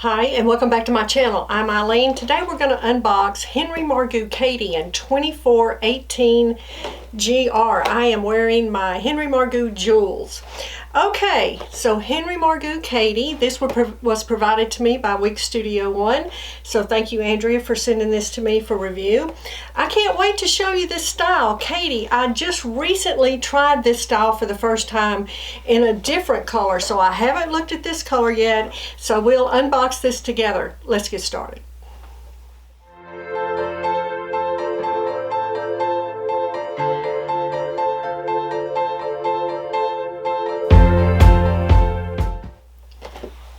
Hi, and welcome back to my channel. I'm Eileen. Today we're going to unbox Henry Margu Katie in 2418 GR. I am wearing my Henry Margu Jules. Okay, so Henry Margu Katie, this was provided to me by Wig Studio One. So thank you, Andrea, for sending this to me for review. I can't wait to show you this style. Katie, I just recently tried this style for the first time in a different color, so I haven't looked at this color yet. So we'll unbox this together. Let's get started.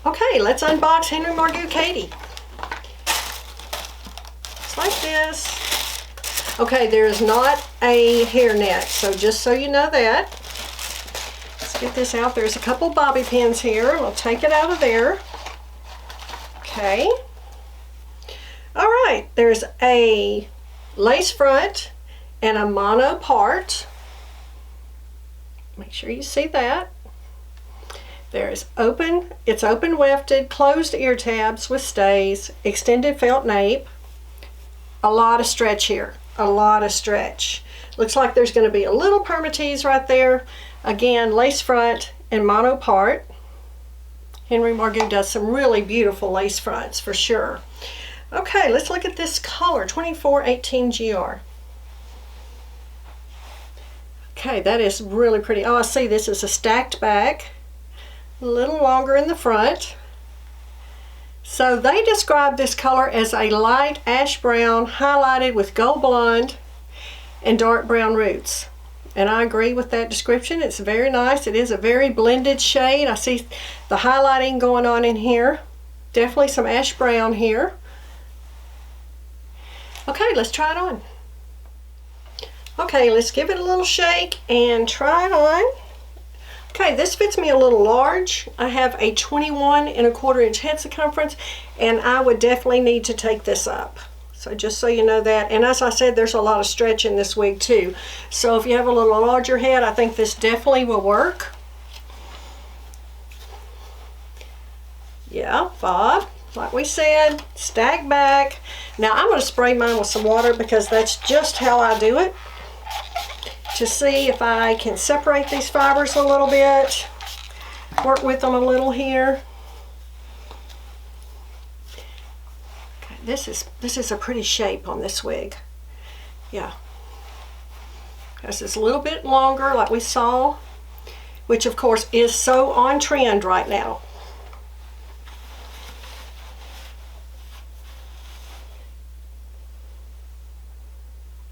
Okay, let's unbox Henry Margu Katie. It's like this. Okay, there is not a hairnet, so just so you know that. Let's get this out. There's a couple bobby pins here. We'll take it out of there. Okay. All right, there's a lace front and a mono part. Make sure you see that. There's it's open wefted, closed ear tabs with stays, extended felt nape. A lot of stretch here, a lot of stretch. Looks like there's going to be a little permatease right there. Again, lace front and mono part. Henry Margu does some really beautiful lace fronts for sure. Okay, let's look at this color, 2418 GR. Okay, that is really pretty. Oh, I see this is a stacked back. A little longer in the front. So they describe this color as a light ash brown highlighted with gold blonde and dark brown roots. And I agree with that description. It's very nice. It is a very blended shade. I see the highlighting going on in here. Definitely some ash brown here. Okay, let's try it on. Okay, let's give it a little shake and try it on. Okay, this fits me a little large. I have a 21¼ inch head circumference, and I would definitely need to take this up. So just so you know that. And as I said, there's a lot of stretch in this wig too. So if you have a little larger head, I think this definitely will work. Yeah, bob, like we said, stack back. Now I'm going to spray mine with some water because that's just how I do it, to see if I can separate these fibers a little bit, work with them a little here. Okay, this is a pretty shape on this wig. Yeah. This is a little bit longer like we saw, which of course is so on trend right now.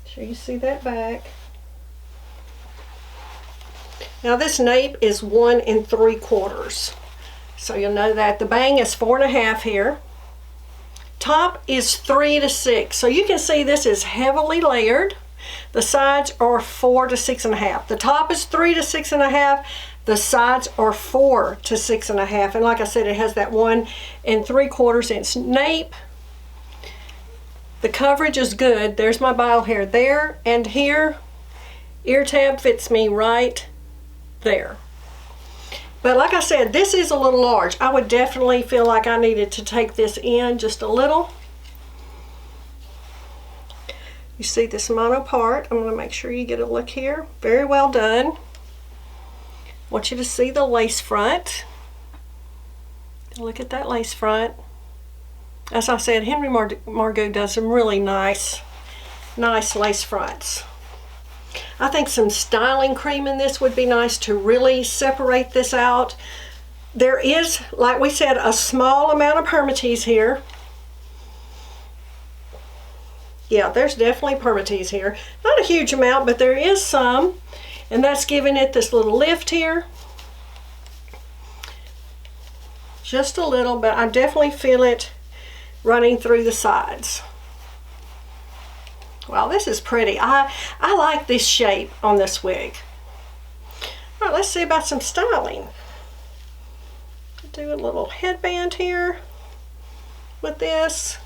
Sure you see that back. Now this nape is 1 3/4, so you'll know that. The bang is 4½ here. Top is 3 to 6, so you can see this is heavily layered. The sides are 4 to 6½. The top is 3 to 6½. The sides are 4 to 6½. And like I said, it has that 1 3/4 inch nape. The coverage is good. There's my bio hair there and here. Ear tab fits me right there. But like I said, this is a little large. I would definitely feel like I needed to take this in just a little. You see this mono part. I'm going to make sure you get a look here. Very well done. I want you to see the lace front. Look at that lace front. As I said, Henry Margu does some really nice lace fronts. I think some styling cream in this would be nice to really separate this out. There is, like we said, a small amount of permatease here. Yeah, there's definitely permatease here. Not a huge amount, but there is some. And that's giving it this little lift here. Just a little, but I definitely feel it running through the sides. Wow, this is pretty. I like this shape on this wig. All right, let's see about some styling. Do a little headband here with this.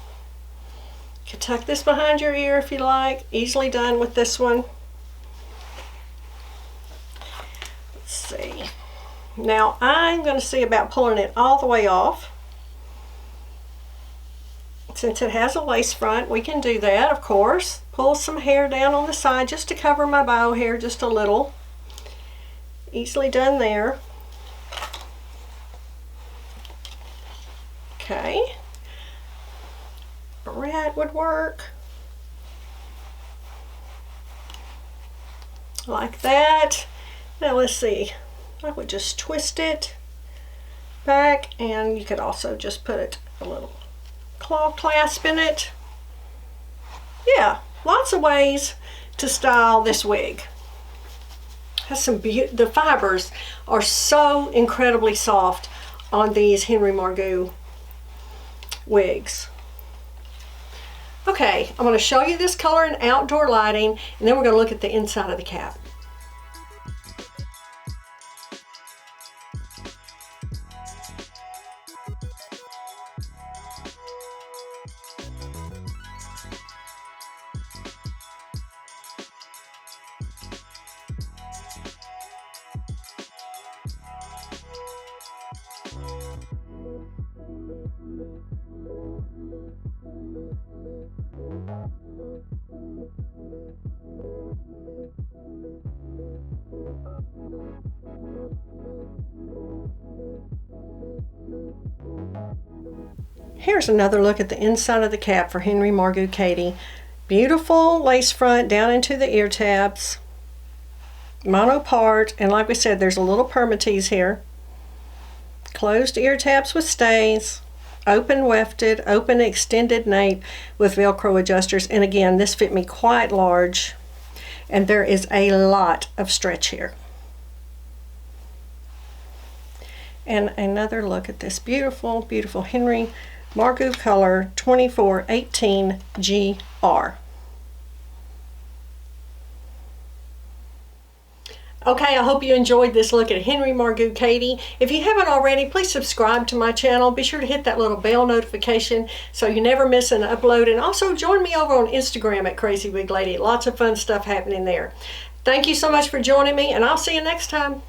You can tuck this behind your ear if you like. Easily done with this one. Let's see. Now I'm going to see about pulling it all the way off. Since it has a lace front, we can do that, of course. Pull some hair down on the side just to cover my bow hair just a little. Easily done there. Okay. Barrette would work. Like that. Now let's see. I would just twist it back, and you could also just put a little claw clasp in it. Yeah, lots of ways to style this wig. Has some the fibers are so incredibly soft on these Henry Margu wigs. Okay, I'm going to show you this color in outdoor lighting, and then we're going to look at the inside of the cap. Here's another look at the inside of the cap for Henry Margu Katie. Beautiful lace front down into the ear tabs. Mono part, and like we said, there's a little permatease here. Closed ear tabs with stays. Open wefted, open extended nape with Velcro adjusters. And again, this fit me quite large. And there is a lot of stretch here. And another look at this beautiful, beautiful Henry Margu color 2418 GR. Okay, I hope you enjoyed this look at Henry Margu Katie. If you haven't already, please subscribe to my channel. Be sure to hit that little bell notification so you never miss an upload. And also join me over on Instagram at CrazyWigLady. Lots of fun stuff happening there. Thank you so much for joining me, and I'll see you next time.